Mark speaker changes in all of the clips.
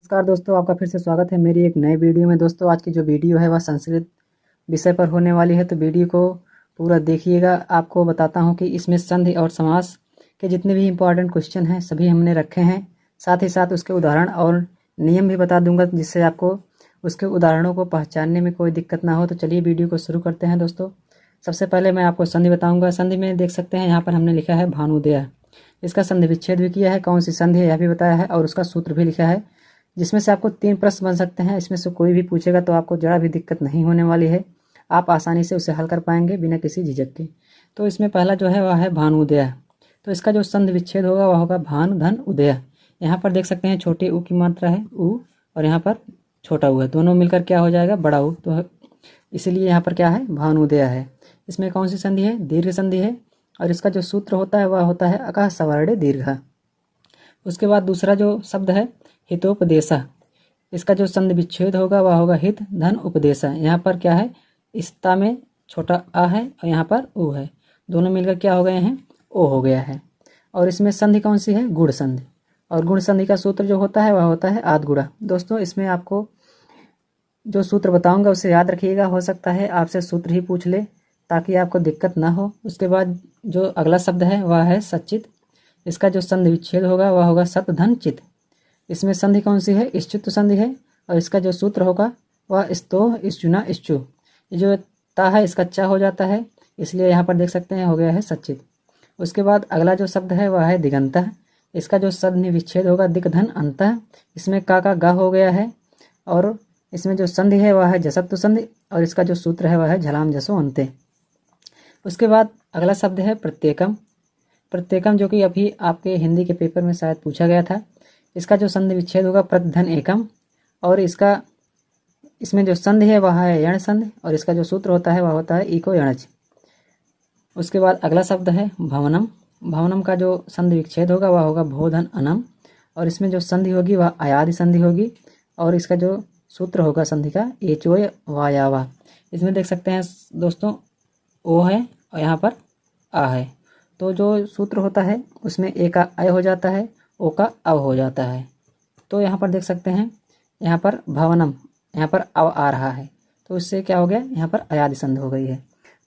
Speaker 1: नमस्कार दोस्तों, आपका फिर से स्वागत है मेरी एक नई वीडियो में। दोस्तों, आज की जो वीडियो है वह संस्कृत विषय पर होने वाली है, तो वीडियो को पूरा देखिएगा। आपको बताता हूं कि इसमें संधि और समास के जितने भी इम्पोर्टेंट क्वेश्चन हैं सभी हमने रखे हैं। साथ ही साथ उसके उदाहरण और नियम भी बता दूंगा, जिससे आपको उसके उदाहरणों को पहचानने में कोई दिक्कत ना हो। तो चलिए वीडियो को शुरू करते हैं दोस्तों। सबसे पहले मैं आपको संधि बताऊँगा। संधि में देख सकते हैं यहाँ पर हमने लिखा है भानुदय। इसका संधि विच्छेद भी किया है, कौन सी संधि है यह भी बताया है, और उसका सूत्र भी लिखा है, जिसमें से आपको 3 प्रश्न बन सकते हैं। इसमें से कोई भी पूछेगा तो आपको ज़रा भी दिक्कत नहीं होने वाली है, आप आसानी से उसे हल कर पाएंगे बिना किसी झिझक के। तो इसमें पहला जो है वह है भानुदय। तो इसका जो संधि विच्छेद होगा वह होगा भानु धन उदय। यहाँ पर देख सकते हैं छोटे ऊ की मात्रा है ऊ, और यहाँ पर छोटा ऊ है, दोनों मिलकर क्या हो जाएगा बड़ा ऊ। तो इसलिए यहाँ पर क्या है भानुदय है। इसमें कौन सी संधि है, दीर्घ संधि है, और इसका जो सूत्र होता है वह होता है अकः सवर्णे दीर्घ। उसके बाद दूसरा जो शब्द है हितोपदेशः। इसका जो संधि विच्छेद होगा वह होगा हित धन उपदेशः। यहाँ पर क्या है, इस्ता में छोटा आ है और यहाँ पर ऊ है, दोनों मिलकर क्या हो गए हैं ओ हो गया है। और इसमें संधि कौन सी है, गुण संधि, और गुण संधि का सूत्र जो होता है वह होता है आद गुणा। दोस्तों, इसमें आपको जो सूत्र बताऊंगा उसे याद रखिएगा, हो सकता है आपसे सूत्र ही पूछ ले ताकि आपको दिक्कत ना हो। उसके बाद जो अगला शब्द है वह है सचित। इसका जो संधि विच्छेद होगा वह होगा सत धन चित। इसमें संधि कौन सी है, इश्चित संधि है, और इसका जो सूत्र होगा वह स्तो इश्चुना इश्चु। ये जो ता है इसका चा हो जाता है, इसलिए यहाँ पर देख सकते हैं हो गया है सचित। उसके बाद अगला जो शब्द है वह है दिगंतः। इसका जो संधि विच्छेद होगा दिक धन अंतः। इसमें का गा हो गया है, और इसमें जो संधि है वह है जसत्व संधि, और इसका जो सूत्र है वह है झलाम जसो अंते। उसके बाद अगला शब्द है प्रत्येकम। प्रत्येकम जो कि अभी आपके हिंदी के पेपर में शायद पूछा गया था। इसका जो संधि विच्छेद होगा प्रतिधन एकम, और इसमें जो संधि है वह है यण संधि, और इसका जो सूत्र होता है वह होता है इको यणच। उसके बाद अगला शब्द है भवनम। भवनम का जो संधि विच्छेद होगा वह होगा भोधन अनम, और इसमें जो संधि होगी वह अयादि संधि होगी, और इसका जो सूत्र होगा संधि का एचोय वायावा। इसमें देख सकते हैं दोस्तों ओ है और यहाँ पर आ है, तो जो सूत्र होता है उसमें ए का अय हो जाता है, ओ का अव हो जाता है। तो यहाँ पर देख सकते हैं यहाँ पर भवनम, यहाँ पर अव आ रहा है, तो इससे क्या हो गया, यहाँ पर अयादि संधि हो गई है।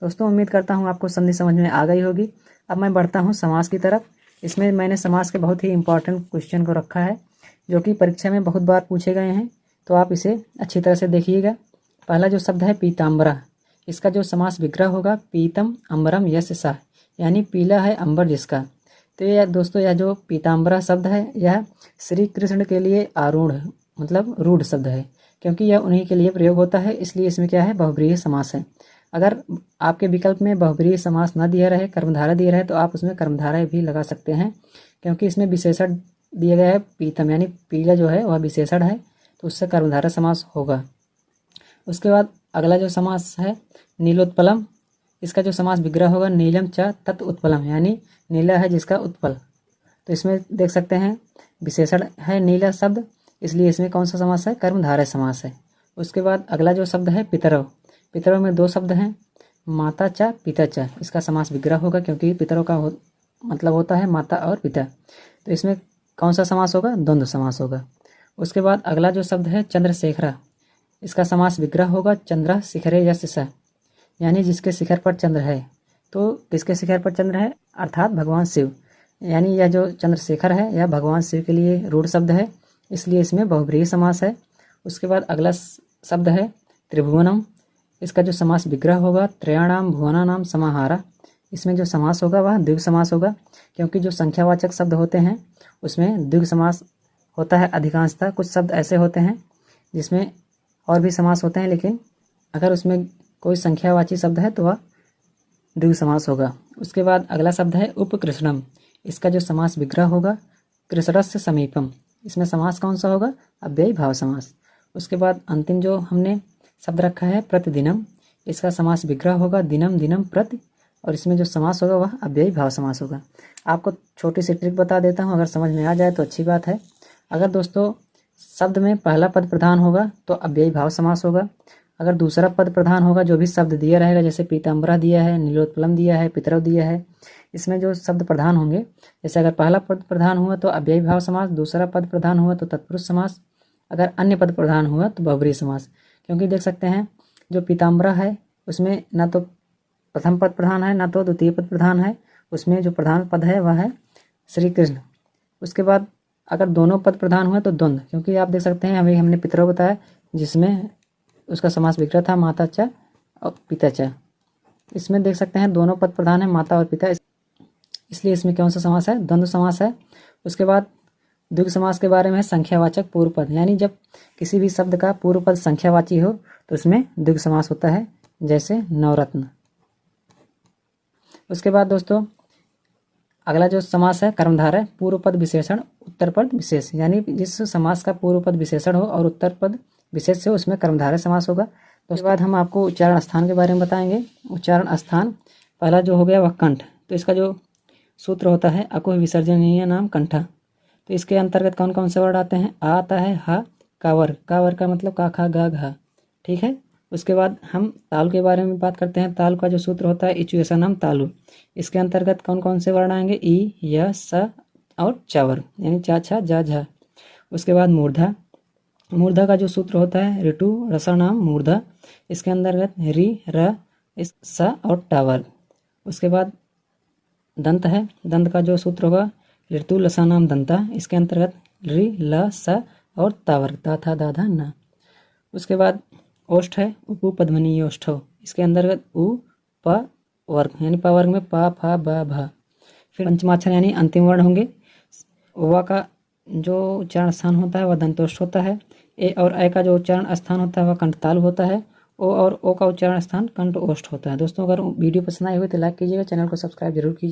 Speaker 1: दोस्तों, उम्मीद करता हूँ आपको संधि समझ में आ गई होगी। अब मैं बढ़ता हूँ समास की तरफ। इसमें मैंने समास के बहुत ही इंपॉर्टेंट क्वेश्चन को रखा है, जो कि परीक्षा में बहुत बार पूछे गए हैं, तो आप इसे अच्छी तरह से देखिएगा। पहला जो शब्द है पीताम्बरा। इसका जो समास विग्रह होगा पीतम अम्बरम यस्य सः, यानी पीला है अंबर जिसका। तो यह दोस्तों यह जो पीताम्बरा शब्द है यह श्री कृष्ण के लिए आरूढ़ मतलब रूढ़ शब्द है, क्योंकि यह उन्हीं के लिए प्रयोग होता है, इसलिए इसमें क्या है बहुब्रीहि समास है। अगर आपके विकल्प में बहुब्रीहि समास न दिया रहे, कर्मधारय दिया रहे, तो आप उसमें कर्मधारय भी लगा सकते हैं, क्योंकि इसमें विशेषण दिया गया है पीतम, यानी पीला जो है वह विशेषण है, तो उससे कर्मधारय समास होगा। उसके बाद अगला जो समास है नीलोत्पलम। इसका जो समास विग्रह होगा नीलम च तत् उत्पलम, यानी नीला है जिसका उत्पल। तो इसमें देख सकते हैं विशेषण है नीला शब्द, इसलिए इसमें कौन सा समास है, कर्मधारय समास है। उसके बाद अगला जो शब्द है पितरव। पितरव में 2 शब्द हैं माता च पिता च। इसका समास विग्रह होगा, क्योंकि पितरों का मतलब होता है माता और पिता, तो इसमें कौन सा समास होगा, द्वंद्व समास होगा। उसके बाद अगला जो शब्द है चंद्रशेखरा। इसका समास विग्रह होगा चंद्र शिखरे यस्य सः, यानी जिसके शिखर पर चंद्र है। तो किसके शिखर पर चंद्र है, अर्थात भगवान शिव, यानी यह जो चंद्रशेखर है यह भगवान शिव के लिए रूढ़ शब्द है, इसलिए इसमें बहुब्रीहि समास है। उसके बाद अगला शब्द है त्रिभुवनम। इसका जो समास विग्रह होगा त्रयाणाम भुवनानाम समाहारा। इसमें जो समास होगा वह द्विगु समास होगा, क्योंकि जो संख्यावाचक शब्द होते हैं उसमें द्विगु समास होता है अधिकांशतः। कुछ शब्द ऐसे होते हैं जिसमें और भी समास होते हैं, लेकिन अगर उसमें कोई संख्यावाची शब्द है तो वह द्विगु समास होगा। उसके बाद अगला शब्द है उपकृष्णम। इसका जो समास विग्रह होगा कृष्णस्य समीपम। इसमें समास कौन सा होगा, अव्ययी भाव समास। उसके बाद अंतिम जो हमने शब्द रखा है प्रतिदिनम। इसका समास विग्रह होगा दिनम दिनम प्रति, और इसमें जो समास होगा वह अव्ययी भाव समास होगा। आपको छोटी सी ट्रिक बता देता हूँ, अगर समझ में आ जाए तो अच्छी बात है। अगर दोस्तों शब्द में पहला पद प्रधान होगा तो अव्ययी भाव समास होगा। अगर दूसरा पद प्रधान होगा, जो भी शब्द दिया रहेगा, जैसे पीताम्बरा दिया है, नीलोत्पलम दिया है, पितरव दिया है, इसमें जो शब्द प्रधान होंगे, जैसे अगर पहला पद प्रधान हुआ तो अव्ययी भाव समास, दूसरा पद प्रधान हुआ तो तत्पुरुष समास, अगर अन्य पद प्रधान हुआ तो बहुब्रीहि समास। क्योंकि देख सकते हैं जो पीताम्बरा है उसमें ना तो प्रथम पद प्रधान है ना तो द्वितीय पद प्रधान है, उसमें जो प्रधान पद है वह है श्री कृष्ण। उसके बाद अगर दोनों पद प्रधान हुए तो द्वंद्व, क्योंकि आप देख सकते हैं अभी हमने पितरौ बताया जिसमें उसका समास विग्रह था माता च और पिता च। इसमें देख सकते हैं दोनों पद प्रधान है माता और पिता, इसलिए इसमें कौन सा समास है, द्वंद्व समास है। उसके बाद द्विगु समास के बारे में संख्यावाचक पूर्व पद, यानी जब किसी भी शब्द का पूर्व पद संख्यावाची हो तो उसमें द्विगु समास होता है, जैसे नवरत्न। उसके बाद दोस्तों अगला जो समास है कर्मधारय पूर्व पद विशेषण उत्तर पद विशेष, यानी जिस समास का पूर्व पद विशेषण हो और उत्तर पद विशेष से उसमें कर्मधारय समास होगा। तो उसके बाद हम आपको उच्चारण स्थान के बारे में बताएंगे। उच्चारण स्थान पहला जो हो गया वह कंठ, तो इसका जो सूत्र होता है अकुह विसर्जनीय नाम कंठा। तो इसके अंतर्गत कौन कौन से वर्ड आते हैं, आ आता है, हा का वर्ग, का वर्ग का मतलब का खा गा घा, ठीक है। उसके बाद हम ताल के बारे में बात करते हैं। ताल का जो सूत्र होता है इचु ऐसा नाम तालु। इसके अंतर्गत कौन कौन से वर्ण आएंगे, ई, य, स और चा वर्ग, यानी चा छा जा झा। उसके बाद मूर्धा, मूर्धा का जो सूत्र होता है ऋतु रसा नाम मूर्धा। इसके अंतर्गत रि र स और टा वर्ग। उसके बाद दंत है, दंत का जो सूत्र होगा ऋतु लसा नाम दंता। इसके अंतर्गत रि ल स और ता वर्ग, ता था दा धा ना। उसके बाद ओष्ठ है, उपपध्वनि ओष्ठो। इसके अंतर्गत उ प वर्ग, यानी प वर्ग में पा फा ब भा। फिर पंचमाक्षर यानी अंतिम वर्ण होंगे। व का जो उच्चारण स्थान होता है वह दंतोष्ठ होता है। ए और ए का जो उच्चारण स्थान होता है वह कंठतालु होता है। ओ और ओ का उच्चारण स्थान कंठ ओष्ठ होता है। दोस्तों अगर वीडियो पसंद आई हो तो लाइक कीजिएगा, चैनल को सब्सक्राइब जरूर कीजिए।